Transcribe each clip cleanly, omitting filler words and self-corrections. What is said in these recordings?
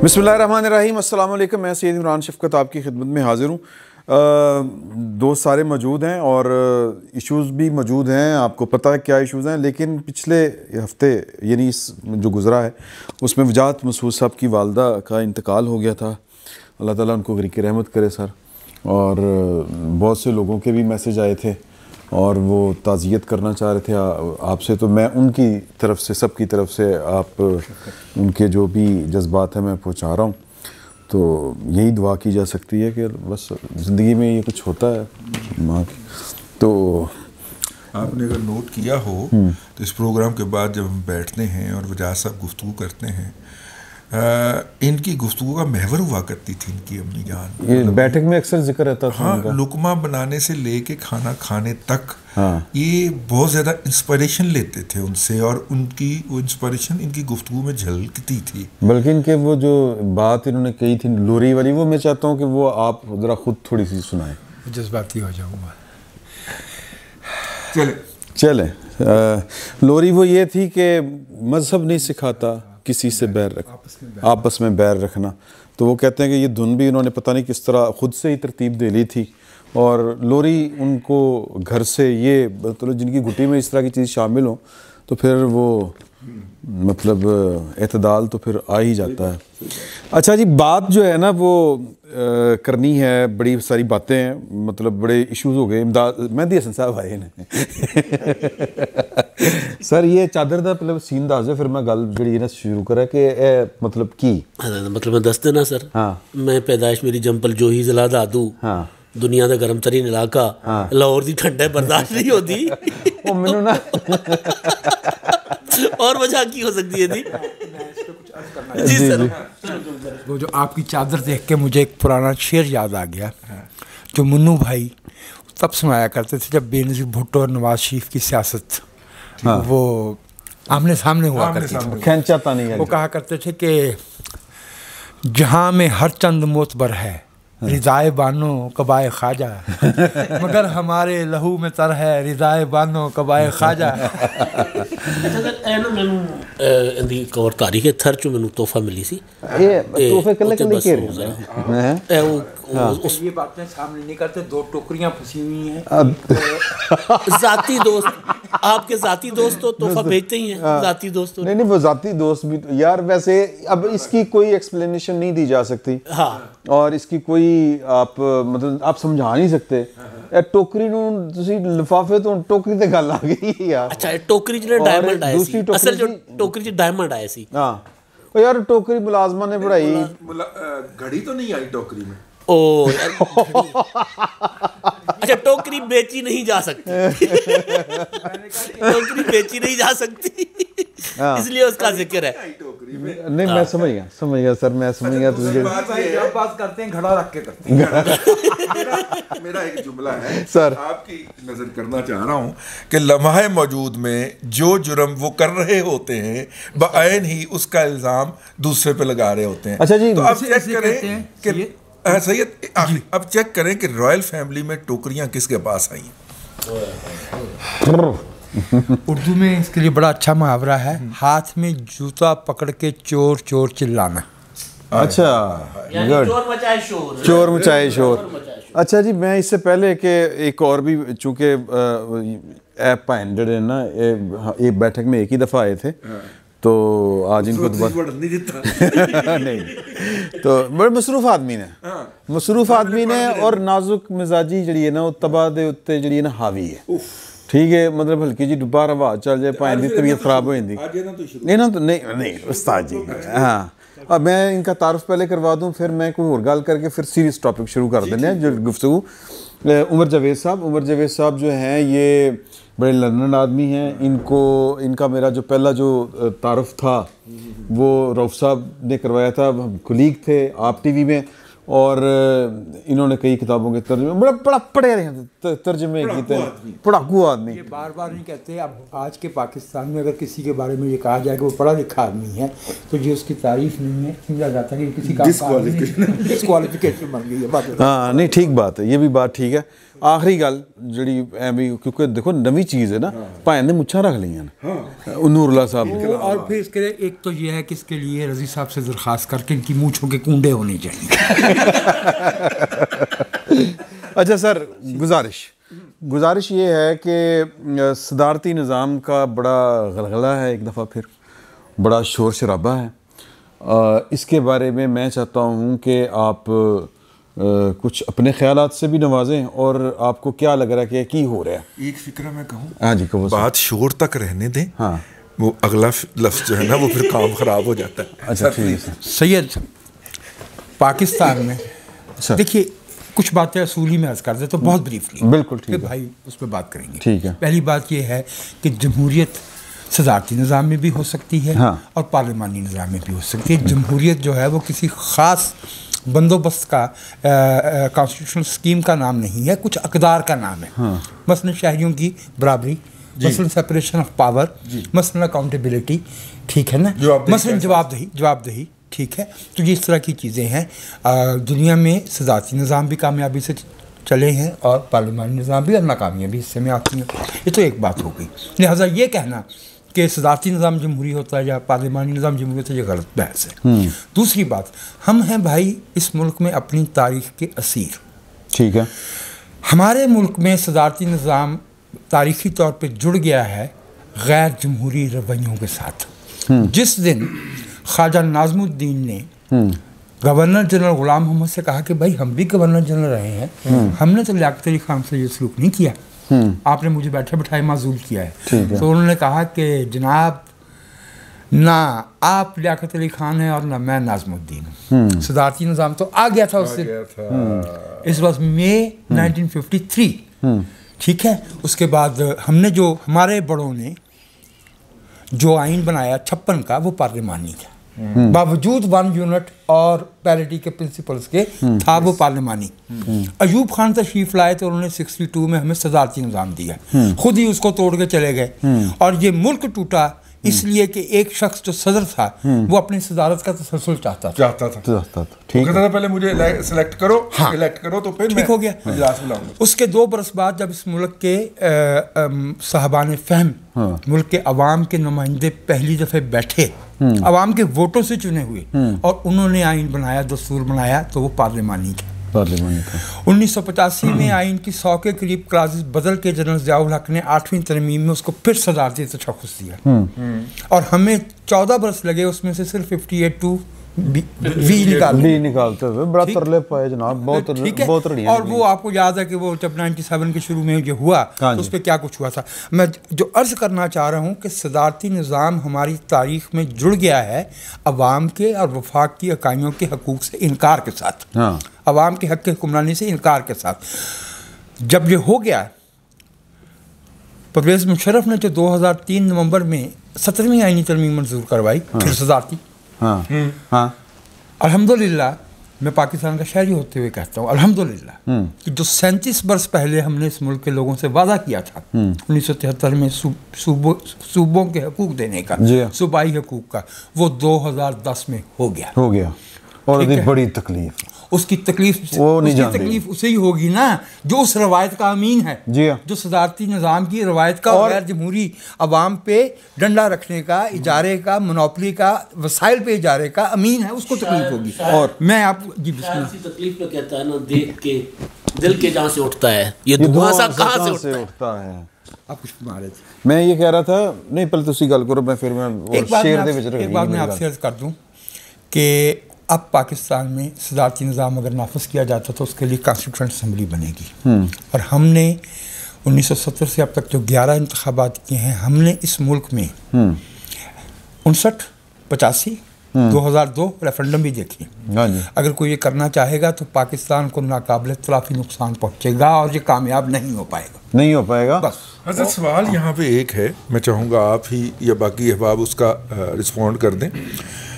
बिस्मिल्लाहिर्रहमानिर्रहीम, अस्सलाम वालेकुम। मैं सैयद इमरान शफ़क़त आपकी खिदमत में हाज़िर हूँ। दोस्त सारे मौजूद हैं और इश्यूज़ भी मौजूद हैं। आपको पता है क्या इश्यूज़ हैं, लेकिन पिछले हफ़्ते यानी इस जो गुज़रा है उसमें वजाहत मसूद साहब की वालदा का इंतकाल हो गया था। अल्लाह ताला उनको ग़रीक़ रहमत करे सर। और बहुत से लोगों के भी मैसेज आए थे और वो ताज़ियत करना चाह रहे थे आपसे, तो मैं उनकी तरफ से, सब की तरफ से आप उनके जो भी जज्बात हैं मैं पहुंचा रहा हूं। तो यही दुआ की जा सकती है कि बस ज़िंदगी में ये कुछ होता है माँ की। तो आपने अगर नोट किया हो तो इस प्रोग्राम के बाद जब हम बैठते हैं और वजाहत साहब गुफ्तगू करते हैं, इनकी गुफ्तगू का महवर हुआ करती थी इनकी अम्मी जान। ये बैठक में अक्सर जिक्र रहता था। हाँ, लुकमा बनाने से लेके खाना खाने तक। हाँ, ये बहुत ज़्यादा इंस्पिरेशन लेते थे उनसे और उनकी वो इंस्पिरेशन इनकी गुफ्तगू में झलकती थी। बल्कि इनके वो जो बात इन्होंने कही थी लोरी वाली, वो मैं चाहता हूँ कि वो आप ज़रा खुद थोड़ी सी सुनाएं। जज्बाती हो जाऊँगा। चले लोरी वो ये थी कि मज़हब नहीं सिखाता किसी से बैर रख, आपस में बैर रखना। तो वो कहते हैं कि ये धुन भी इन्होंने पता नहीं किस तरह खुद से ही तरतीब दे ली थी। और लोरी उनको घर से ये मतलब जिनकी घुटी में इस तरह की चीज़ शामिल हो तो फिर वो मतलब एतदाल तो फिर आ ही जाता है। अच्छा जी, बात जो है ना वो करनी है, बड़ी सारी बातें हैं, मतलब बड़े इश्यूज़ हो गए। मेहदी हसन साहब आए ने सर ये चादर दा मतलब सीन दस दे, फिर मैं गल जी ना शुरू करा कि मतलब की मतलब मैं दस देना सर। हाँ, मैं पैदाइश मेरी जंपल जो ही जिला दादू। हाँ, दुनिया का गर्म तरीन इलाका। हाँ, लाहौर की ठंडे बर्दाश्त नहीं होती। वो मैनू ना और वजह की हो सकती है थी। जी सर। वो जो आपकी चादर देख के मुझे एक पुराना शेर याद आ गया जो मुन्नू भाई तब सुनाया करते थे जब बेनज़ीर भुट्टो और नवाज शरीफ की सियासत वो आमने सामने हुआ करती थी। खैंचाता नहीं है। वो कहा करते थे कि जहाँ में हर चंद मोतबर है रिज़ाए बानो कबाए ख्वाजा, मगर हमारे लहू में तर है रिज़ाए बानो कबाए ख्वाजा। एक और तारीख थर चो मैनू तोहफा मिली सी। ये तोहफे कल्ले कल्ले के रहे उस ये बातें सामने नहीं करते। 2 टोकरियां फंसी हुई हैं। जाती दोस्त, आपके जाती दोस्त तो तोहफा भेजते ही हैं। जाती दोस्त नहीं, वो जाती दोस्त भी तो यार वैसे अब इसकी कोई एक्सप्लेनेशन नहीं दी जा सकती। हाँ, और इसकी कोई आप मतलब आप समझा नहीं सकते। टोकरी नूं तुसी लिफाफे तो टोकरी ते गल आ गई यार। अच्छा, टोकरी च डायमंड आए सी। असल जो टोकरी च डायमंड आए सी। हां, ओ यार टोकरी मुलाजमा ने पढ़ाई, घड़ी तो नहीं आई टोकरी में। ओ अच्छा, टोकरी बेची नहीं जा सकती। टोकरी बेची नहीं जा सकती, इसलिए उसका जिक्र है। नहीं, मैं समझ गया सर, मैं समझ गया। बात करते हैं घड़ा रख के करते हैं। मेरा एक जुमला है सर, आपकी नजर करना चाह रहा हूँ कि लम्हा मौजूद में जो जुर्म वो कर रहे होते हैं बआइन ही उसका इल्जाम दूसरे पे लगा रहे होते हैं। अच्छा जी, तो आप चेक करें कि सैयद आखिरी अब चेक करें कि रॉयल फैमिली में टोकरियां किसके पास आई। उर्दू में इसके लिए बड़ा अच्छा मुहावरा है, हाथ में जूता पकड़ के चोर चोर चिल्लाना। अच्छा, चोर मचाए शोर। अच्छा जी, मैं इससे पहले कि एक और भी चूँकि ऐप भैन जड़े ना एक बैठक में एक ही दफ़ा आए थे, तो आज इनको नहीं तो बड़े मसरूफ आदमी ने और नाजुक मिजाजी जी है ना वो तबाह दे उत्ते जी ना हावी है। ठीक है, मतलब हल्की जी बाहर हवा चल जाए भाई की तबीयत खराब हो जाती है ना। तो नहीं उस्ताद जी, हाँ, अब मैं इनका तारुफ पहले करवा दूं, फिर मैं कोई और गल करके फिर सीरियस टॉपिक शुरू कर देने हैं जो गुफ्तगू। उमर जावेद साहब जो हैं ये बड़े लर्नड आदमी हैं। इनका मेरा जो पहला जो तारुफ था वो रऊफ साहब ने करवाया था। हम कुलीग थे आप टीवी में, और इन्होंने कई किताबों के तर्जमे बड़ा पढ़े रहे हैं, तर्जमे किए, पढ़ाकू आदमी। ये बार बार नहीं कहते। अब आज के पाकिस्तान में अगर किसी के बारे में ये कहा जाए कि वो पढ़ा लिखा आदमी है तो ये उसकी तारीफ नहीं है, समझा जाता है कि किसी का डिस्क्वालिफिकेशन बन गई है। हाँ, नहीं ठीक बात है, ये भी बात ठीक है। ਆਖਰੀ ਗੱਲ ਜਿਹੜੀ ਐਵੇਂ, ਕਿਉਂਕਿ ਦੇਖੋ ਨਵੀਂ चीज़ है ना, भाएं ने मुच्छां रख ली हैं नूरुल्लाह साहब ने। और फिर इसके लिए एक तो ये है कि इसके लिए रज़ी साहब से दरख्वास्त करके इनकी मूँछों के कूंडे होने चाहिए। अच्छा सर, गुजारिश ये है कि सदारती निज़ाम का बड़ा गलगला है, एक दफ़ा फिर बड़ा शोर शराबा है। इसके बारे में मैं चाहता हूँ कि आप कुछ अपने ख्यालात से भी नवाजें, और आपको क्या लग रहा है कि की हो रहा है। एक फिक्र मैं कहूँ, हाँ जी, कहो। बात शोर तक रहने दें, हाँ, वो अगला लफ्ज़ जो है ना वो फिर काम ख़राब हो जाता है। अच्छा ठीक है सैयद, पाकिस्तान में देखिए कुछ बातें असूली में अर्ज़ कर दे तो बहुत ब्रीफली, बिल्कुल ठीक है भाई, उस पर बात करेंगे। ठीक है। पहली बात ये है कि जमहूरियत सदारती निज़ाम में भी हो सकती है, हाँ, और पार्लिमानी निज़ाम में भी हो सकती है। जमहूरियत जो है वो किसी ख़ास बंदोबस्त का कॉन्स्टिट्यूशनल स्कीम का नाम नहीं है, कुछ अक़दार का नाम है। हाँ। मसलन शहरियों की बराबरी, मसलन सेपरेशन ऑफ पावर, मसलन अकाउंटेबिलिटी, ठीक है ना, मसलन जवाबदेही, ठीक है। तो ये इस तरह की चीज़ें हैं। दुनिया में सदारती निज़ाम भी कामयाबी से चले हैं और पार्लिमानी निज़ाम भी, और नाकामियाँ भी हिस्से में आती हैं। ये तो एक बात हो गई। लिहाजा ये कहना कि सदारती निज़ाम जमहूरी होता है या पार्लिमानी निज़ाम जमहूरी होता है, ये गलत बहस है। दूसरी बात, हम हैं भाई इस मुल्क में अपनी तारीख़ के असीर, ठीक है। हमारे मुल्क में सदारती निज़ाम तारीख़ी तौर पे जुड़ गया है गैर जमहूरी रवैयों के साथ। जिस दिन ख्वाजा नाज़मुद्दीन ने गवर्नर जनरल ग़ुलाम मोहम्मद से कहा कि भाई हम भी गवर्नर जनरल रहे हैं, हमने तो लियाक़त अली ख़ान से ये सलूक नहीं किया, आपने मुझे बैठे बैठाए माजूल किया है। तो उन्होंने कहा कि जनाब, ना आप लियाक़त अली ख़ान हैं और ना मैं नाज़मुद्दीन हूँ। सदारती निज़ाम तो आ गया था उससे, इस वक्त मई 1953, ठीक है। उसके बाद हमने जो, हमारे बड़ों ने जो आइन बनाया 56 का, वो पार्लिमानी था, बावजूद 1 यूनिट और पैरिटी के प्रिंसिपल्स के था वो पार्लिमानी। अयूब खान तशरीफ लाए तो उन्होंने 62 में हमें सदारती निज़ाम दिया, खुद ही उसको तोड़ के चले गए, और ये मुल्क टूटा इसलिए कि एक शख्स जो सदर था वो अपनी सदारत का तसलसल चाहता था। ठीक है, पहले मुझे सिलेक्ट करो, हाँ, इलेक्ट करो तो फिर ठीक हो गया। उसके 2 बरस बाद जब इस मुल्क के साहबान फहम, मुल्क के अवाम के नुमाइंदे पहली दफ़े बैठे, अवाम के वोटों से चुने हुए, और उन्होंने आइन बनाया, दस्तूर बनाया, तो वो पार्लिमानी था। 1985 में आइन की 100 के करीब क्लासेस बदल के जनरल ज़ियाउल हक ने 8वीं तरमीम में उसको फिर सदारती तशख़्ख़ुस दिया, और हमें 14 बरस लगे उसमें से सिर्फ 58 टू वी निकालते हुए। बड़ा तरले पाए जनाब, बहुत रड़ियाँ। और वो आपको याद है कि वो जब 97 के शुरू में जो हुआ तो उस पर क्या कुछ हुआ था। मैं जो अर्ज़ करना चाह रहा हूँ कि सदारती निज़ाम हमारी तारीख़ में जुड़ गया है अवाम के और वफाक की इकाइयों के हकूक़ से इनकार के साथ, अवाम के हक़ हुक्मरानी से इनकार के साथ। जब ये हो गया, परवेज़ मुशर्रफ ने जो 2003 नवंबर में 17वीं आइनी तरमीम मंजूर करवाई, फिर सदारती। अल्हम्दुलिल्लाह, मैं पाकिस्तान का शहरी होते हुए कहता हूँ अल्हम्दुलिल्लाह कि जो 37 बरस पहले हमने इस मुल्क के लोगों से वादा किया था 1973 में सूबों के हकूक़ देने का, सूबाई हकूक़ का, वो 2010 में हो गया। और बड़ी तकलीफ, उसकी तकलीफ उसे ही होगी ना जो उस रवायत का अमीन है, जो सदारती निज़ाम की रवायत का और गैर जमहूरी अवाम पे डंडा रखने का, इजारे का, मोनोपली का, वसाइल पे इजारे का अमीन है, उसको तकलीफ होगी। और मैं आपको जी तकलीफ में कहता है ना, देख के दिल के जहाँ से उठता है, ये धुआं सा कहाँ से उठता है। आप कुछ बता रहे थे, मैं ये कह रहा था, नहीं पहले तुसी गल करो, मैं फिर मैं एक बात मैं आपसे अर्ज़ कर दूँ कि अब पाकिस्तान में सदारती निज़ाम अगर नाफिज किया जाता तो उसके लिए कॉन्स्टिट्यूएंट असम्बली बनेगी, और हमने 1970 से अब तक जो 11 इंतखाबात किए हैं, हमने इस मुल्क में 59, 85, 2002 रेफरेंडम भी देखे। अगर कोई ये करना चाहेगा तो पाकिस्तान को नाकाबिल तलाफी नुकसान पहुँचेगा और ये कामयाब नहीं हो पाएगा बस। हज़रत सवाल यहाँ पे एक है, मैं चाहूँगा आप ही या बाकी अहबाब उसका रिस्पॉन्ड कर दें।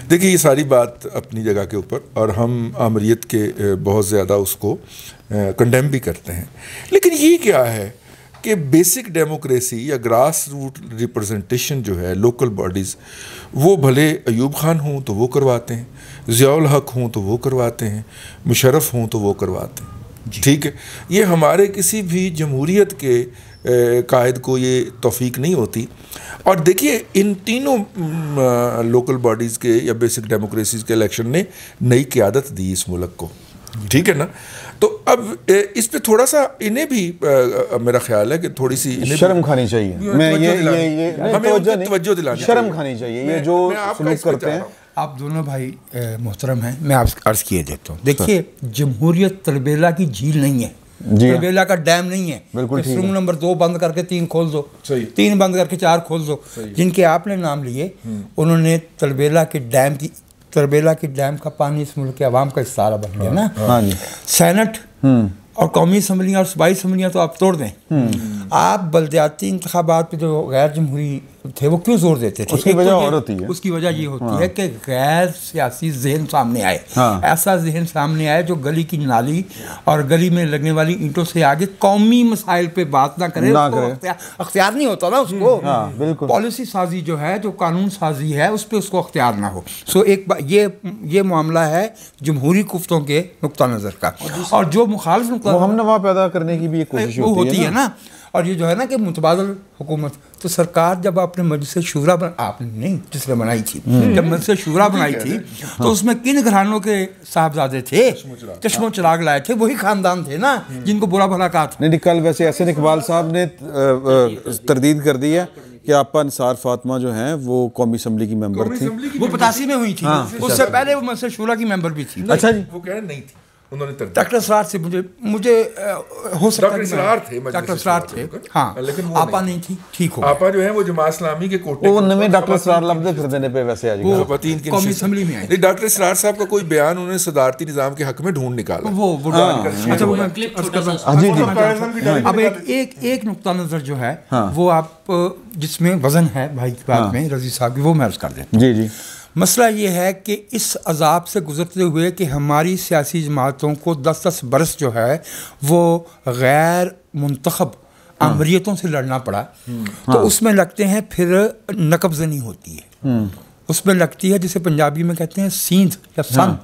देखिए, ये सारी बात अपनी जगह के ऊपर, और हम आमरीत के बहुत ज़्यादा उसको कंडेम भी करते हैं, लेकिन ये क्या है कि बेसिक डेमोक्रेसी या ग्रास रूट रिप्रेजेंटेशन जो है, लोकल बॉडीज़, वो भले अयूब खान हों तो वो करवाते हैं, ज़ियाउल हक हों तो वो करवाते हैं, मुशर्रफ हों तो वो करवाते हैं, ठीक है, ये हमारे किसी भी जमहूरियत के कायद को ये तौफीक नहीं होती। और देखिए इन तीनों लोकल बॉडीज़ के या बेसिक डेमोक्रेसीज के इलेक्शन ने नई क़यादत दी इस मुल्क को, ठीक है ना। तो अब इस पे थोड़ा सा इन्हें भी मेरा ख्याल है कि थोड़ी सी शर्म खानी चाहिए। मैं ये हमें तवज्जो दिलानी, शर्म खानी चाहिए ये जो सलूक करते हैं। आप दोनों भाई मोहतरम हैं, मैं आपसे अर्ज़ किए देता हूँ। देखिए जमहूरियत तरबेला की झील नहीं है, तरबेला का डैम नहीं है। बिल्कुल ठीक है। नंबर 2 बंद करके 3 खोल दो, 3 बंद करके 4 खोल दो। जिनके आपने नाम लिए उन्होंने तरबेला के डैम का पानी इस मुल्क के अवाम का इस्तारा बन गया ना। हाँ जी। सेनेट और कौमी असम्बलियाँ और सूबाई असम्बलियाँ तो आप तोड़ दें। आप बल्दियाती इंतखाबात पे जो गैर जमहूरी थे वो क्यों जोर देते थे? उसकी वजह और होती है, उसकी वजह ये होती है कि गैर सियासी जहन सामने आए। ऐसा जहन सामने आए जो गली की नाली और गली में लगने वाली ईंटों से आगे कौमी मसाइल पे बात ना करे। अख्तियार नहीं होता ना उसको। बिल्कुल। पॉलिसी साजी जो है, जो कानून साजी है, उस पर उसको अख्तियार ना हो। सो एक ये मामला है जमहूरी कुफ्तों के नुक्ता नज़र का। और जो मुखालिफ नुक्ता हमनवा पैदा करने की भी एक कोशिश होती है ना। और ये जो है ना कि मुतबादल हुकूमत, तो सरकार जब आपने मजलिस शूरा आपने नहीं जिसने बनाई थी, जब मजलिस शूरा बनाई थी तो उसमें किन घरानों के साहबजादे थे? चश्मो चिराग लाए थे, वही खानदान थे ना जिनको बुरा भला कहा था। नहीं, कल वैसे एहसन इकबाल साहब ने तरदीद कर दी है कि आपा निसार फातिमा जो हैं वो कौमी असम्बली की मेंबर थी। वो 85 में हुई थी। उससे पहले वो मजलिस शूरा की मेंबर भी थी। अच्छा जी। वो कह रहे नहीं थी, उन्होंने डॉक्टर सरार से मुझे हो सकता है डॉक्टर सरार थे। हाँ, लेकिन आपा नहीं थी। ठीक हो, आपा जो है वो जमात इस्लामी के कोटे वो नवे डॉक्टर सरार लफ्ज़ फिर देने पे वैसे आज कौमी असम्बली में आए। डॉक्टर सरार साहब का कोई बयान उन्होंने सदारती निज़ाम के हक में ढूंढ निकाला। अब एक नुक्ता नज़र जो है वो आप जिसमें वजन है भाई की बात में रजी साहब की, वो मैं अर्ज़ कर देता हूँ। जी जी। मसला ये है कि इस अजाब से गुजरते हुए कि हमारी सियासी जमातों को 10-10 बरस जो है वो गैर मुंतखब अमरीतों से लड़ना पड़ा, तो उसमें लगते हैं फिर नकबजनी होती है, उसमें लगती है जिसे पंजाबी में कहते हैं सींध या सन।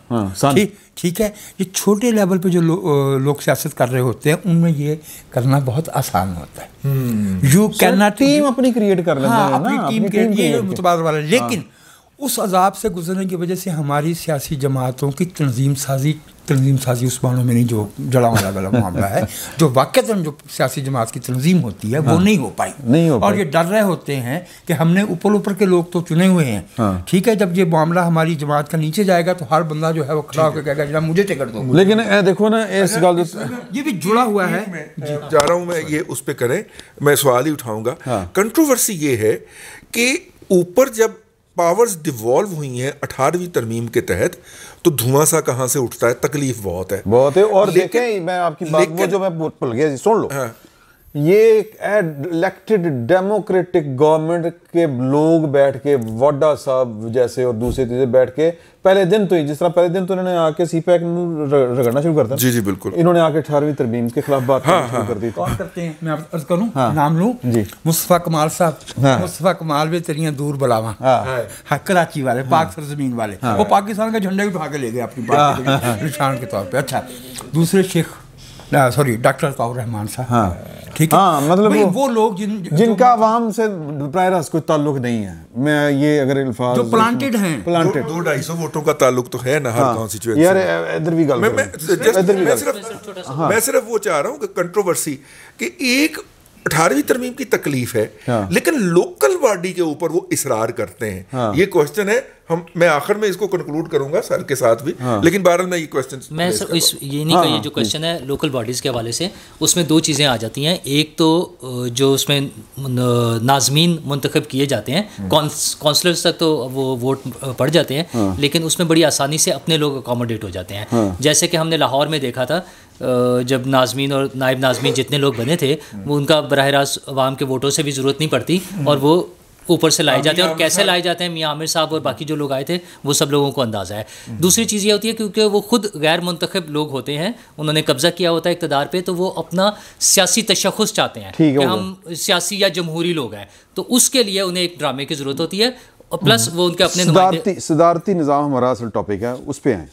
ठीक है, ये छोटे लेवल पे जो लोग सियासत कर रहे होते हैं उनमें ये करना बहुत आसान होता है। यू कैन नॉट टीम अपनी क्रिएट कर लेते हैं ना, अपनी टीम ये मुतबादल वाला। लेकिन उस अजाब से गुजरने की वजह से हमारी सियासी जमातों की तंजीम साजी उस मानों में नहीं जो जड़ा वाला मामला है, जो वाक़तन जो सियासी जमात की तंजीम होती है वो नहीं हो पाई। और ये डर रहे होते हैं कि हमने ऊपर के लोग तो चुने हुए हैं, ठीक है, जब ये मामला हमारी जमात का नीचे जाएगा तो हर बंदा जो है वो खड़ा होकर कहेगा जनाब मुझे टिकट दो। लेकिन देखो ना इस गल ये भी जुड़ा हुआ है। जा रहा हूँ मैं, ये उस पर करें, मैं सवाल ही उठाऊंगा। कंट्रोवर्सी ये है कि ऊपर जब पावर्स डिवॉल्व हुई हैं 18वीं तरमीम के तहत तो धुआं सा कहाँ से उठता है, तकलीफ बहुत है। और देखें मैं आपकी बात वो जो मैं भूल गया, सुन लो। ये इलेक्टेड डेमोक्रेटिक गवर्नमेंट के लोग बैठ के वाडा साहब जैसे और दूसरे तीसरे बैठ के पहले दिन तो ही, जिस तरह पहले दिन तो इन्होंने आके सीपैक रगड़ना शुरू करता। जी जी बिल्कुल। इन्होंने आके 18वीं तरमीम के खिलाफ बात शुरू कर दी। कौन करते हैं, मैं आपको अर्ज करूं, नाम लूं जी, मुस्तफा कमाल साहब। मुस्तफा कमाल भी तेरियां दूर बुलावा, कराची वाले, पाक सरजमीन वाले, वो पाकिस्तान का झंडा भी उठा के ले गए अपनी पार्टी निशान के तौर पे। अच्छा, दूसरे शेख सॉरी डॉक्टर ताउर रहमान साहब, ठीक है, मतलब वो लोग जिनका आवाम से प्रायः कोई ताल्लुक नहीं है। मैं ये अगर अल्फाज जो प्लांटेड हैं, 200-250 वोटों का ताल्लुक तो है ना हर कॉन्स्टिट्यूएंसी। यार इधर भी गल मैं सिर्फ वो चाह रहा हूँ कि कंट्रोवर्सी कि एक 18वीं तरमीम की तकलीफ है, लेकिन लोकल बॉडी के ऊपर वो इसरार करते हैं। ये क्वेश्चन है, मैं आखिर में इसको कंक्लूड करूंगा सर के साथ भी, लेकिन बहरहाल मैं ये क्वेश्चन मैं ये नहीं कहिए जो क्वेश्चन है लोकल बॉडीज के हवाले से, उसमें 2 चीज़ें आ जाती हैं। एक तो जो उसमें नाज़मीन मुंतखब किए जाते हैं, काउंसलर्स तक तो वो वोट पड़ जाते हैं, लेकिन उसमें बड़ी आसानी से अपने लोग अकोमोडेट हो जाते हैं। जैसे कि हमने लाहौर में देखा था, जब नाज़मीन और नायब नाज़मीन जितने लोग बने थे वो उनका बराह रास्त अवाम के वोटों से भी ज़रूरत नहीं पड़ती और वो ऊपर से लाए जाते हैं। और कैसे लाए जाते हैं, मियां आमिर साहब और बाकी जो लोग आए थे वो सब लोगों को अंदाज़ा है। दूसरी चीज़ ये होती है क्योंकि वो खुद गैर मुंतखब लोग होते हैं, उन्होंने कब्ज़ा किया होता है इक़्तिदार पे, तो वो अपना सियासी तशख़्ख़ुस चाहते हैं कि हम सियासी या जमहूरी लोग हैं, तो उसके लिए उन्हें एक ड्रामे की ज़रूरत होती है। और प्लस वो उनके अपने सदारती निज़ाम हमारा असल टॉपिक है, उस पर आए।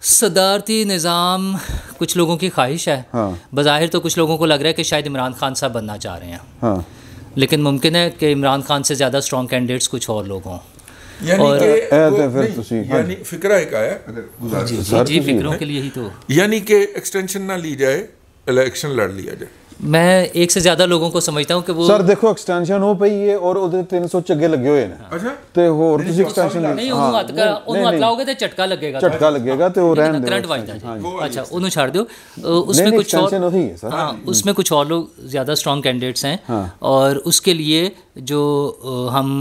सदारती निज़ाम कुछ लोगों की ख्वाहिश है। बज़ाहिर तो कुछ लोगों को लग रहा है कि शायद इमरान खान साहब बनना चाह रहे हैं, लेकिन मुमकिन है कि इमरान खान से ज़्यादा स्ट्रॉन्ग कैंडिडेट्स कुछ और लोग हों। यानी फिक्रा एक आया, अगर जी फिक्रों के लिए ही तो, यानी कि एक्सटेंशन ना ली जाए, इलेक्शन लड़ लिया जाए। मैं एक से ज्यादा लोगों को समझता हूं कि वो सर देखो एक्सटेंशन हो पई है और ਉਹਦੇ 300 ਚੱਗੇ ਲੱਗੇ ਹੋਏ ਨੇ। ਅੱਛਾ ਤੇ ਹੋਰ ਤੁਸੀਂ ਐਕਸਟੈਂਸ਼ਨ ਨਹੀਂ ਉਹਨੂੰ ਹੱਥ ਲਾਓਗੇ ਤੇ ਝਟਕਾ ਲੱਗੇਗਾ, ਝਟਕਾ ਲੱਗेगा ਤੇ ਉਹ ਰਹਿਣ करंट ਵੱਜਦਾ जी। अच्छा ਉਹਨੂੰ ਛੱਡ ਦਿਓ, उसमें कुछ और, हाँ उसमें कुछ और लोग ज़्यादा स्ट्रॉन्ग कैंडिडेट्स हैं और उसके लिए जो हम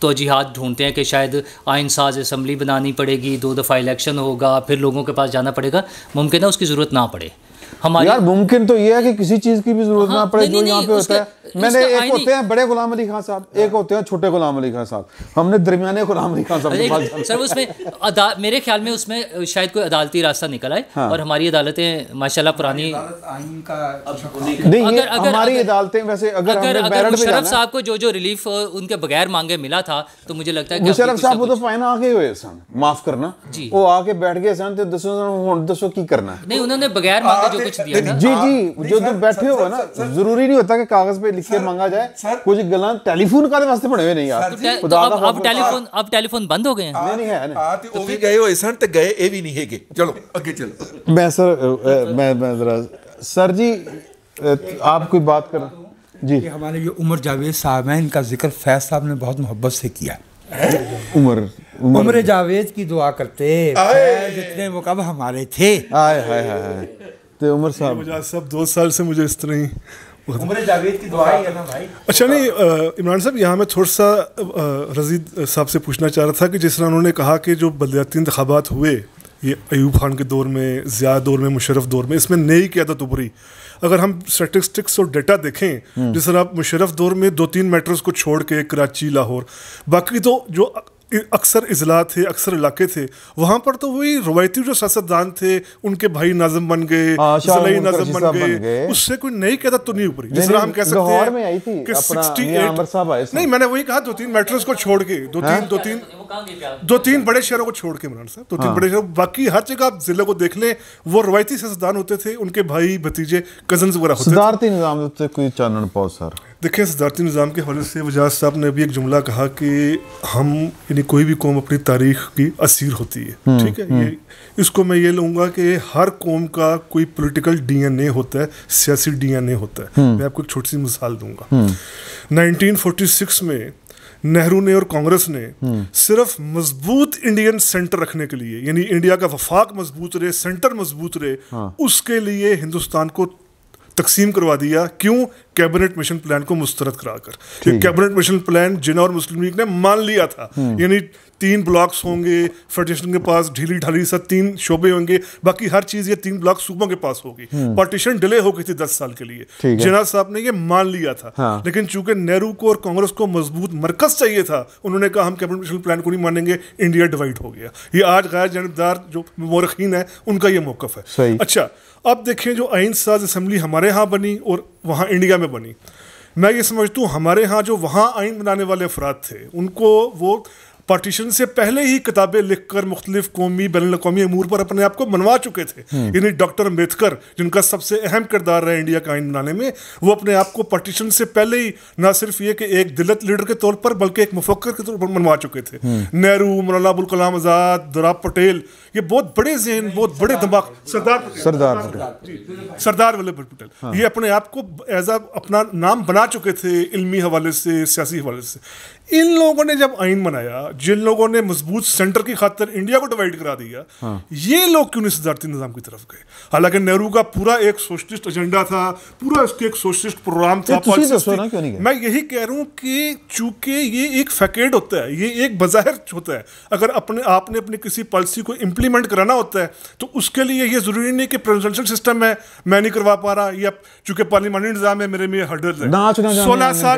तौजीहात ढूंढते हैं कि शायद आइन साज असम्बली बनानी पड़ेगी, 2 दफ़ा इलेक्शन होगा, फिर लोगों के पास जाना पड़ेगा। मुमकिन है उसकी ज़रूरत ना पड़े हमारी। यार मुमकिन तो ये है कि किसी चीज़ की भी ज़रूरत ना पड़े जो यहाँ पे होता है। मैंने एक होते हैं बड़े गुलाम अली खान साहब, एक होते हैं छोटे गुलाम अली खान साहब, हमने दरमियाने गुलाम अली खान साहब। सर उसमें मेरे ख्याल में उसमें शायद कोई अदालती रास्ता निकल आए और हमारी अदालतें माशाल्लाह पुरानी नहीं, हमारी अदालतें वैसे अगर मुशर्रफ साहब को जो रिलीफ उनके बगैर मांगे मिला था तो मुझे लगता है मुशर्रफ साहब वो तो फाइन आ गए हुए सन, माफ करना जी, वो आके बैठ गए सन, तो दसो की करना नहीं, उन्होंने बगैर मांगे जो कुछ दिया था। जी जी, जो तुम बैठे हो ना, जरूरी नहीं होता कि कागज पे लिख के मांगा जाए, कुछ गल्लां टेलीफोन कादे वास्ते बने हुए नहीं यार। अब टेलीफोन बंद हो गए हैं। नहीं है ना, तो भी गए होए सन ते गए ए भी नहीं हैगे। चलो आगे चलो। मैं जरा सर जी आप कोई बात कर जी। हमारे जो उमर जावेद साहब हैं, इनका जिक्र फैज साहब ने बहुत मोहब्बत से किया। उमर जावेद की दुआ करते, जितने वो कब हमारे थे। हाय हाय हाय। तो उमर साहब 2 साल से मुझे इस तरह ही उमर जावेद की दुआ ही है ना भाई। अच्छा नहीं इमरान साहब, यहाँ मैं थोड़ा सा रजीद साहब से पूछना चाह रहा था कि जिस तरह उन्होंने कहा कि जो बलदियाती इंतखाबात हुए ये अयूब खान के दौर में, ज़िया दौर में, मुशर्रफ दौर में, इसमें नई क़यादत उभरी। अगर हम स्टैटिस्टिक्स और डेटा देखें, जिस तरह मुशर्रफ दौर में 2-3 मेट्रोज़ को छोड़ के कराची, लाहौर, बाकी तो जो अक्सर इजला थे, अक्सर इलाके थे, वहाँ पर तो वही रवायती जो सियासतदान थे उनके भाई नाज़िम बन गए, ज़लई नाज़िम बन गए, उससे कोई नई क़यादत तो नहीं उभरी। जिस तरह हम कह सकते हैं कि 68 नहीं, मैंने वही कहा 2-3 मेट्रोज़ को छोड़ के, 2-3 बड़े शहरों को छोड़ के, इमरान साहब 2-3 बड़े शहरों, बाकी हर जगह आप ज़िले को देख लें, वो रवायती सियासतदान होते थे, उनके भाई भतीजे कज़न्स वगैरह होते थे। सदारती निज़ाम पे कोई चानन पाओ सर। देखिए सदारती निज़ाम के हवाले से वजाज साहब ने भी एक जुमला कहा कि हम यानी कोई भी कौम अपनी तारीख की असीर होती है, ठीक है। ये इसको मैं ये लूँगा कि हर कौम का कोई पॉलिटिकल DNA होता है, सियासी DNA होता है। मैं आपको एक छोटी सी मिसाल दूंगा। 1946 में नेहरू ने और कांग्रेस ने सिर्फ मजबूत इंडियन सेंटर रखने के लिए, यानी इंडिया का वफाक मजबूत रहे, सेंटर मजबूत रहे, उसके लिए हिंदुस्तान को तकसीम करवा दिया। क्यों? कैबिनेट मिशन प्लान को मुस्तरद कराकर। कैबिनेट मिशन प्लान जिन्ना और मुस्लिम लीग ने मान लिया था, यानी 3 ब्लॉक्स होंगे, फेडरेशन के पास ढीली ढाली सा 3 शोबे होंगे, बाकी हर चीज़ ये 3 ब्लॉक सूबों के पास होगी। पार्टीशन डिले हो गई थी 10 साल के लिए, जिन्ना साहब ने ये मान लिया था। लेकिन चूंकि नेहरू को और कांग्रेस को मजबूत मरकज चाहिए था, उन्होंने कहा हम कैबिनेट मिशन प्लान को नहीं मानेंगे, इंडिया डिवाइड हो गया। ये आज गैर जानबदार जो मौरखीन है उनका ये मौकफ है। अच्छा अब देखें जो आइन साज असम्बली हमारे यहाँ बनी और वहाँ इंडिया में बनी, मैं ये समझता हूँ हमारे यहाँ जो वहाँ आइन बनाने वाले अफराद थे उनको वो पार्टीशन से पहले ही किताबें लिखकर मुख्तलिफ कौमी बैनुल-अक़वामी अमूर पर अपने आप को मनवा चुके थे। यानी डॉक्टर अम्बेडकर जिनका सबसे अहम किरदार रहा है इंडिया का आइन बनाने में, वो अपने आप को पार्टीशन से पहले ही ना सिर्फ ये कि एक दिलत लीडर के तौर पर बल्कि एक मुफक्कर के तौर पर मनवा चुके थे। नेहरू, मौलाना अबुल कलाम आज़ाद, दोराब पटेल, ये बहुत बड़े जहन, बहुत बड़े दिमाग, सरदार वल्लभ भाई पटेल, ये अपने आप को एज अपना नाम बना चुके थे इल्मी हवाले से, सियासी हवाले से। इन लोगों ने जब आइन बनाया, जिन लोगों ने मजबूत सेंटर की खातिर इंडिया को डिवाइड करा दिया, ये लोग क्यों नहीं सदारती निज़ाम की तरफ गए? हालांकि नेहरू का पूरा एक सोशलिस्ट एजेंडा था, पूरा इसके एक सोशलिस्ट प्रोग्राम था। मैं यही कह रहा हूँ कि चूंकि ये एक फैकेट होता है, ये एक बज़ाहिर होता है, अगर आपने अपनी किसी पॉलिसी को इम्प्लीमेंट कराना होता है तो उसके लिए ये ज़रूरी नहीं कि प्रेसिडेंशियल सिस्टम है, मैं नहीं करवा पा रहा, या चूंकि पार्लियामेंटी निज़ाम है मेरे में हर्डल है।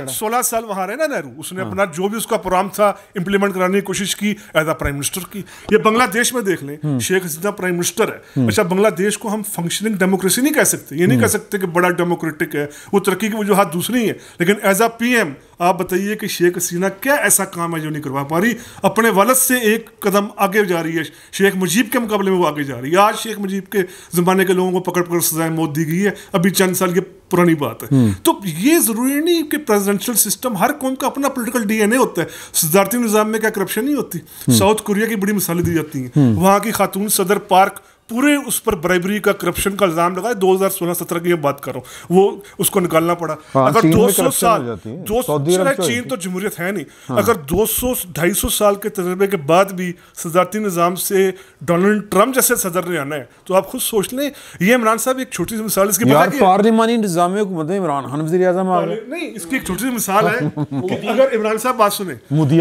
16 साल वहाँ रहे ना नेहरू, उसने अपना जो भी उसका प्रोग्राम था इम्प्लीमेंट कराने की कोशिश की एज अ प्राइम मिनिस्टर की। ये बांग्लादेश में देख लें, शेख हसीना प्राइम मिनिस्टर है। अच्छा बांग्लादेश को हम फंक्शनिंग डेमोक्रेसी नहीं कह सकते, ये नहीं कह सकते कि बड़ा डेमोक्रेटिक है, वो तरक्की की वजूहात दूसरी है, लेकिन एज अ PM आप बताइए कि शेख हसीना क्या ऐसा काम है जो नहीं करवा पा रही, अपने वलद से एक कदम आगे जा रही है, शेख मुजीब के मुकाबले में वो आगे जा रही है। आज शेख मुजीब के ज़माने के लोगों को पकड़ पकड़ सजाएं मौत दी गई है, अभी चंद साल की पुरानी बात है। तो ये ज़रूरी नहीं कि प्रेसिडेंशियल सिस्टम, हर कौम का अपना पॉलिटिकल डीएनए होता है। सदारती निज़ाम में क्या करप्शन नहीं होती? साउथ कोरिया की बड़ी मिसालें दी जाती हैं, वहाँ की खातून सदर पार्क पूरे उस पर ब्राइबरी का, करप्शन का इल्जाम लगा है। 2016-17 की बात कर रहा हूँ, वो उसको निकालना पड़ा। अगर 200 साल, चीन तो जमहूरियत है नहीं, अगर 200-250 साल के तजर्बे के बाद भी सदारती निज़ाम से डोनाल्ड ट्रंप जैसे सदर ने आना है, तो आप खुद सोच लें। ये इमरान साहब एक छोटी सी मिसाल, इसकी पार्लिमानी निज़ाम में हुकूमत में इमरान खान वज़ीर आज़म आ गए। नहीं, इसकी एक छोटी सी मिसाल है कि अगर इमरान साहब बात सुने,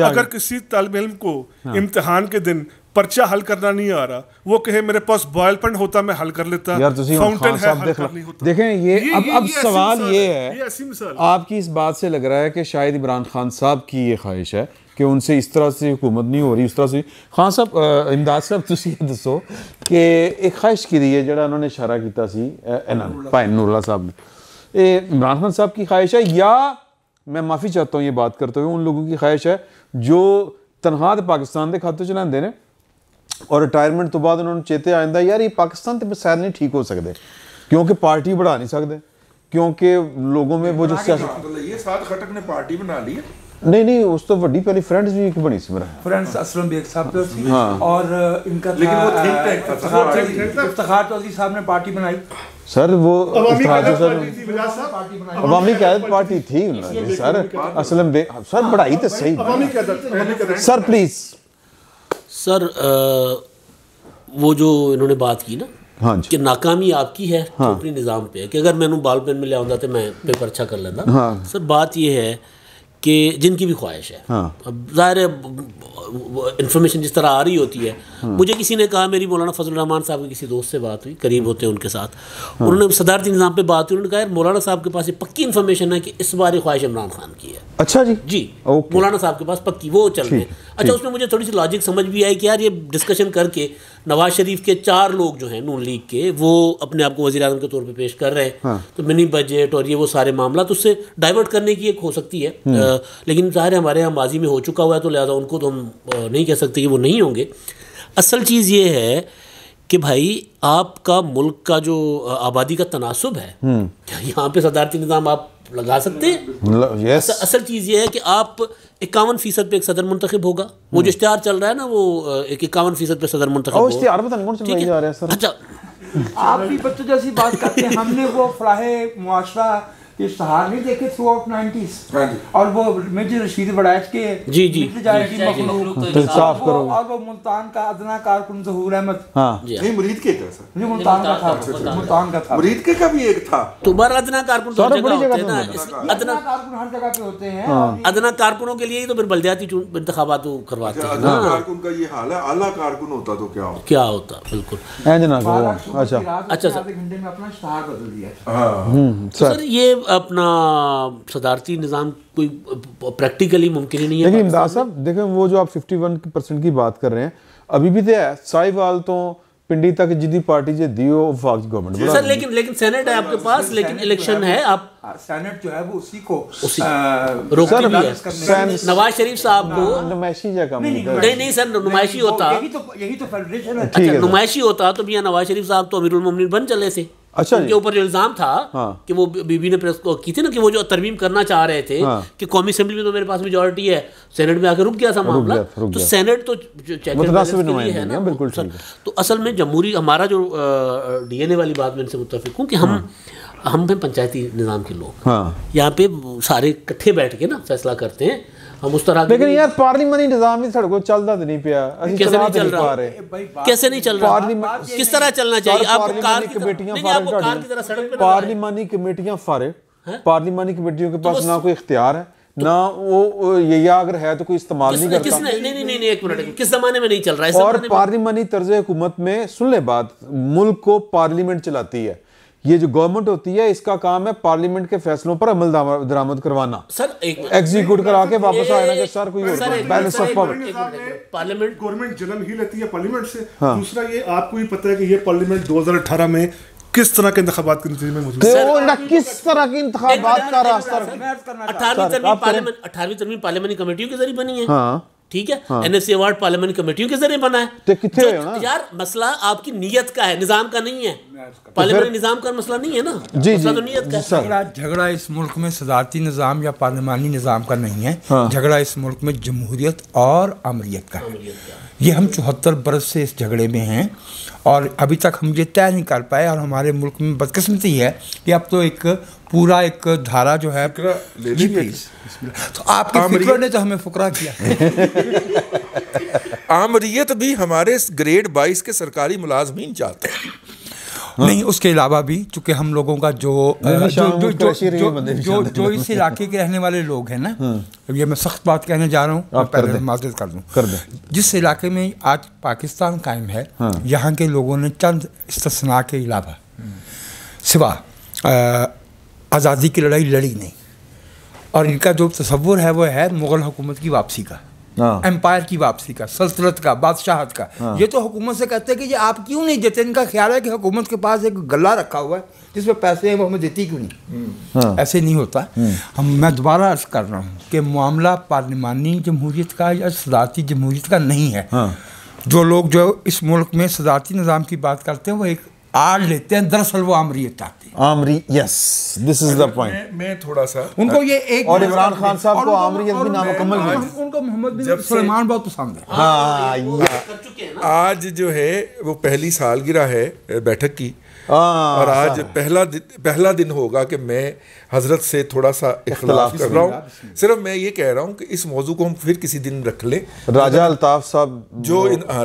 अगर किसी तालिब इल्म को इम्तिहान के दिन पर्चा हल करना नहीं आ रहा, वो कहे मेरे पास बॉयल पेन होता मैं हल कर लेता, फाउंटेन है हल कर नहीं होता। देखें ये अब सवाल ये है, आपकी इस बात से लग रहा है कि शायद इमरान खान साहब की ये ख्वाहिश है कि उनसे इस तरह से हुकूमत नहीं हो रही, उस तरह से। खान साहब, इमदाद साहब तुसी ये दसो कि एक ख्वाहिश की दी है जड़ा उन्होंने इशारा किया सी भाई नूरुल्लाह साहब ने, ये इमरान खान साहब की ख्वाहिश है या मैं माफ़ी चाहता हूँ ये बात करते हुए, उन लोगों की ख्वाहिश है जो तनख्वाह पाकिस्तान के खाते चलाते हैं और रिटायरमेंट तो बाद उन्होंने चेते आंदा यार ये पाकिस्तान तो सैर नहीं ठीक हो सकते, क्योंकि पार्टी बढ़ा नहीं सकते, क्योंकि लोगों में वो जो ये साथ खटक ने पार्टी बना ली है। नहीं उस तो वड्डी पहली फ्रेंड्स भी एक बनी सी मेरा फ्रेंड्स असलम बेग साहब पे थी। हाँ। और इनका लेकिन वो थिंक टैंक था, इफ्तिखार चौधरी साहब ने पार्टी बनाई सर, वो अवामी क़यादत पार्टी थी उन्होंने सर, असलम बेग सर बढ़ाई तो सही सर प्लीज सर। वो जो इन्होंने बात की ना, हाँ कि नाकामी आपकी है तो अपनी निज़ाम पे है कि अगर मैंने बाल पेन में ले आऊँगा तो मैं पेपर अच्छा कर लेता। हाँ। सर बात ये है कि जिनकी भी ख्वाहिश है, अब ज़ाहिर है इन्फॉर्मेशन जिस तरह आ रही होती है। मुझे किसी ने कहा, मेरी मौलाना फजल रहमान साहब के किसी दोस्त से बात हुई, करीब होते हैं उनके साथ, उन्होंने सदारती निज़ाम पे बात हुई, उन्होंने कहा यार मौलाना साहब के पास ये पक्की इन्फॉर्मेशन है कि इस बार ये ख्वाहिश इमरान खान की है। अच्छा जी मौलाना साहब के पास पक्की वो चल रहे हैं। अच्छा, उसमें मुझे थोड़ी सी लॉजिक समझ भी आई कि यार ये डिस्कशन करके नवाज शरीफ के 4 लोग जो हैं नून लीग के, वो अपने आप को वज़ीर आज़म के तौर पे पेश कर रहे हैं, तो मिनी बजट और ये वो सारे मामला तो उससे डाइवर्ट करने की एक हो सकती है। लेकिन ज़ाहिर है हमारे यहाँ माजी में हो चुका हुआ है, तो लिहाजा उनको तो हम नहीं कह सकते कि वो नहीं होंगे। असल चीज़ ये है कि भाई आपका मुल्क का जो आबादी का तनासुब है, यहाँ पे सदारती निज़ाम आप लगा सकते हैं। असल चीज़ ये है कि आप 51% पे एक सदर मुंतखब होगा। वो जो इश्तिहार चल रहा है ना, वो एक 51% पे सदर मुंतखब होगा। अच्छा, आप भी बच्चों जैसी बात करते हैं। हमने वो फलाहे मुआशरा इश्तिहार नहीं देखे थ्रू आउट 90s, और वो मिर्ज़ा रशीद बड़ैच के जी साफ करो, और वो मुल्तान का अदना कारकुन ज़हूर अहमद, नहीं मुरीद के का सर, मुल्तान का था, मुरीद के का भी एक था। तो बार अदना कारकुन तो जगह होते हैं ना, अदना कारकुन हर जगह पे होते हैं। अदना कारकुनों के लिए ही तो फिर बल्दियाती इंतखाबात करवाते हैं ना। कारकुन का ये हाल है, आला कारकुन होता तो क्या होता बिल्कुल। अच्छा सर, घंटे में अपना इश्तिहार बदल दिया। सर ये अपना सदारती निज़ाम कोई प्रैक्टिकली मुमकिन ही नहीं है। लेकिन इमदाद साहब देखें, वो जो आप 51% की बात कर रहे हैं, अभी भी तो है साहिवाल तो पिंडी तक जिदी पार्टी जो दी हो वफाक गवर्नमेंट सर, लेकिन सेनेट है आपके पास, लेकिन इलेक्शन है, आप सेनेट जो है वो उसी को रोकती भी है। नवाज शरीफ साहब को नुमाइशी जगह नहीं सर, नुमाइशी होता, यही तो फेडरेशन है। अच्छा, नुमाइशी होता तो मियां नवाज शरीफ साहब तो अमीरुल मोमिनीन बन चले थे। अच्छा, उनके ऊपर जो इल्ज़ाम था कि वो बीबी ने प्रेस को की थी ना, कि वो जो तरमीम करना चाह रहे थे कि कौमी असेंबली में तो मेरे पास मेजॉरिटी है, सेनेट में आकर रुक गया था मामला। तो सेनेट तो है ना, बिल्कुल सर। तो असल में जमहूरी हमारा जो डीएनए वाली बात में इनसे मुत्तफिक हूँ कि हम पंचायती निज़ाम के लोग यहाँ पे सारे इकट्ठे बैठ के ना फैसला करते हैं। हम उस तरह, लेकिन यार पार्लियामानी निज़ाम भी सड़कों चलता तो नहीं पिया, कैसे नहीं चल रहा, कैसे नहीं चल रहा, किस तरह चलना चाहिए? आपको कार की तरह सड़क पे पार्लियामानी कमेटियां फारिग, पार्लियामानी कमेटियों के पास ना कोई इख्तियार है ना वो, ये या अगर है तो कोई इस्तेमाल नहीं करता। नहीं, एक मिनट, किस जमाने में नहीं चल रहा है? और पार्लियामानी तर्ज हुकूमत में सुन ले बात, मुल्क को पार्लियामेंट चलाती है। ये जो गवर्नमेंट होती है, इसका काम है पार्लियामेंट के फैसलों पर अमल दरामद करवाना, सर एग्जीक्यूट करा के वापस आना कि सर कोई balance of power. Parliament government जन्म ही लेती है पार्लियामेंट से। दूसरा ये आपको भी पता है कि ये पार्लियामेंट 2018 में किस तरह के इंतखाबात के नतीजे में मौजूद ते है? वो जेड़ा किस तरह की इंतखाबात का रास्ता 18वीं तरमीम पार्लियामेंट कमेटियों के जरिए बनी है। हाँ ठीक है, एनएससी अवार्ड पार्लियामेंट कमेटियों के जरिए बना है। तो कितने जो- है ना? यार मसला आपकी नीयत का है, निजाम का नहीं है। पार्लियामेंट निजाम का मसला नहीं है ना, जी मसला जी तो नीयत का है। झगड़ा इस मुल्क में सदारती निज़ाम या पार्लिमानी निज़ाम का नहीं है। झगड़ा इस मुल्क में जमहूरियत और अमरीत का है। ये हम 74 बरस से इस झगड़े में हैं और अभी तक हम ये तय नहीं कर पाए। और हमारे मुल्क में बदकिस्मती है कि अब तो एक पूरा एक धारा जो है जी प्लीज, तो आपके फिक्र ने तो हमें फुकरा किया। आमरीत भी हमारे ग्रेड 22 के सरकारी मुलाजमीन चाहते हैं। नहीं, उसके अलावा भी चूंकि हम लोगों का जो इस इलाके के रहने वाले लोग हैं ना, ये मैं सख्त बात कहने जा रहा हूँ, पहले माजूद कर दूँ। जिस इलाके में आज पाकिस्तान कायम है, यहाँ के लोगों ने चंद इस्तिस्ना के अलावा सिवा आज़ादी की लड़ाई लड़ी नहीं। और इनका जो तसव्वुर है वो है मुग़ल हुकूमत की वापसी का, एम्पायर की वापसी का, सल्तनत का, बादशाहत का। ये तो हुकूमत से कहते हैं कि ये आप क्यों नहीं देते। इनका ख्याल है कि हुकूमत के पास एक गला रखा हुआ है जिसमें पैसे हैं, वो हमें देती क्यों नहीं। ऐसे नहीं होता। मैं दोबारा अर्ज कर रहा हूँ कि मामला पार्लिमानी जमहूरियत का या सदारती जमहूरियत का नहीं है। जो लोग जो इस मुल्क में सदारती निज़ाम की बात करते हैं वो एक आड़ लेते हैं, दरअसल वो आमरीत चाहते हैं। Amri, yes, this is the point. मैं थोड़ा सा उनको ये एक और इमरान खान साहब को आमरीत भी नामुकम्मल है। उनको मोहम्मद बिन सलमान बहुत पसंद है। आज जो है वो पहली सालगिरह है बैठक की, और आज पहला दिन होगा कि मैं हजरत से थोड़ा सा इख्तिलाफ कर रहा हूँ। सिर्फ मैं ये कह रहा हूँ कि इस मौजू को हम फिर किसी दिन रख लें। राजा अल्ताफ साहब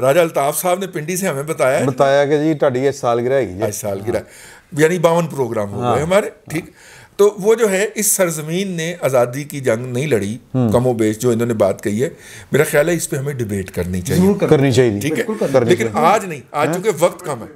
राजा अल्ताफ साहब ने पिंडी से हमें बताया कि जी ਤੁਹਾਡੀ सालगिरह है, आज सालगिरह यानी 52 प्रोग्राम हो गए हमारे। ठीक, तो वो जो है इस सरजमीन ने आज़ादी की जंग नहीं लड़ी कमो बेश, जो इन्होंने बात कही है। मेरा ख्याल है इस पे हमें डिबेट करनी चाहिए। ठीक है, लेकिन आज नहीं, आज चूंकि वक्त कम है,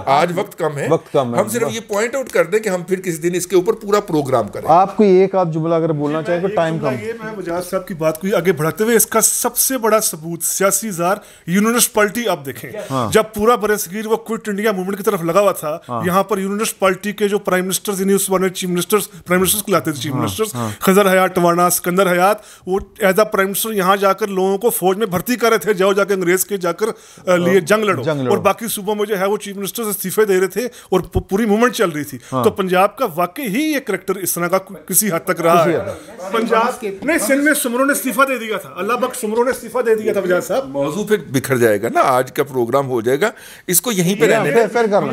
आज वक्त कम है, हम सिर्फ ये पॉइंट आउट कर दें कि हम फिर किसी दिन इसके ऊपर पूरा प्रोग्राम करें। आप कोई एक आध जुमला अगर बोलना चाहें तो टाइम कम। ये मैं वजाद साहब की बात को आगे बढ़ाते हुए इसका सबसे बड़ा सबूत सियासी जार यूनियनिस्ट पार्टी आप देखें। जब पूरा बरसगीर वो क्विट इंडिया मूवमेंट की तरफ लगा हुआ था, यहाँ पर यूनियनिस्ट पार्टी के जो प्राइम मिनिस्टर्स, यानी उस वाले चीफ मिनिस्टर्स, प्राइम मिनिस्टर्स को लाते थे चीफ मिनिस्टर्स, खजर हयात टवाना, सिकंदर हयात, वो एज अ प्राइम मिनिस्टर यहाँ जाकर लोगों को फौज में भर्ती कर रहे थे, जाओ जाकर अंग्रेज के जाकर लिए जंग लड़ो। और बाकी सूबों में जो है वो चीफ मिनिस्टर्स इस्तीफे दे थे और पूरी मूवमेंट चल रही थी। तो पंजाब का वाकई ही ये करैक्टर इस तरह का किसी हद तक रहा है। पंजाब नहीं, सिंध में सुमरों ने इस्तीफा दे दिया था, अल्लाह बख्श सुमरों ने इस्तीफा दे दिया था वजाद साहब। मौजू फिर बिखर जाएगा ना, आज का प्रोग्राम हो जाएगा, इसको यहीं पे रहने दें। फिर करना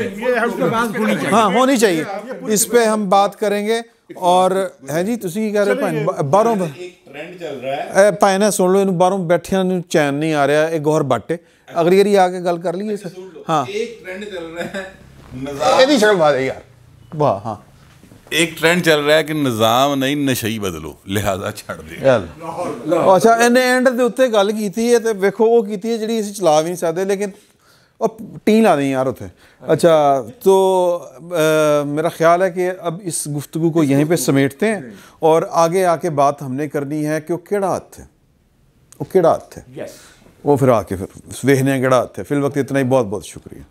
हाँ होनी चाहिए, इस पे हम बात करेंगे। और है जी ਤੁਸੀਂ ਕੀ ਕਹਿ ਰਹੇ ਭਾਈ ਬਾਹਰੋਂ ਟ੍ਰੈਂਡ ਚੱਲ ਰਿਹਾ ਹੈ ਭਾਈ ਨਾ ਸੁਣ ਲਓ ਇਹਨੂੰ ਬਾਹਰੋਂ ਬੈਠਿਆਂ ਨੂੰ ਚੈਨ ਨਹੀਂ ਆ ਰਿਹਾ ਇਹ ਗੌਰ ਬੱਟ ਅਗਲੀ ਵਾਰੀ ਆ ਕੇ ਗੱਲ ਕਰ ਲਈਏ ਸਰ ਹਾਂ एक ट्रेंड चल रहा है निजाम ਇਹਦੀ ਸ਼ਕਲ ਬਾਤ ਹੈ ਯਾਰ ਵਾਹ ਹਾਂ एक ट्रेंड चल रहा है कि निजाम नहीं नशई बदलो लिहाजा छड़ दे ਯਾਰ ਅੱਛਾ ਇਹਨੇ ਐਂਡ ਦੇ ਉੱਤੇ ਗੱਲ ਕੀਤੀ ਹੈ ਤੇ ਵੇਖੋ ਉਹ ਕੀਤੀ ਹੈ ਜਿਹੜੀ ਅਸੀਂ ਚਲਾ ਵੀ ਨਹੀਂ ਸਕਦੇ ਲੇਕਿन और टीन ला दी यार उसे। अच्छा तो मेरा ख्याल है कि अब इस गुफ्तगू को यहीं पे समेटते हैं और आगे आके बात हमने करनी है कि वो केड़ा हथ है, वो केड़ा हथ है, वो फिर आके फिर वेखने केड़ा हथ है। फिल वक्त इतना ही, बहुत बहुत शुक्रिया।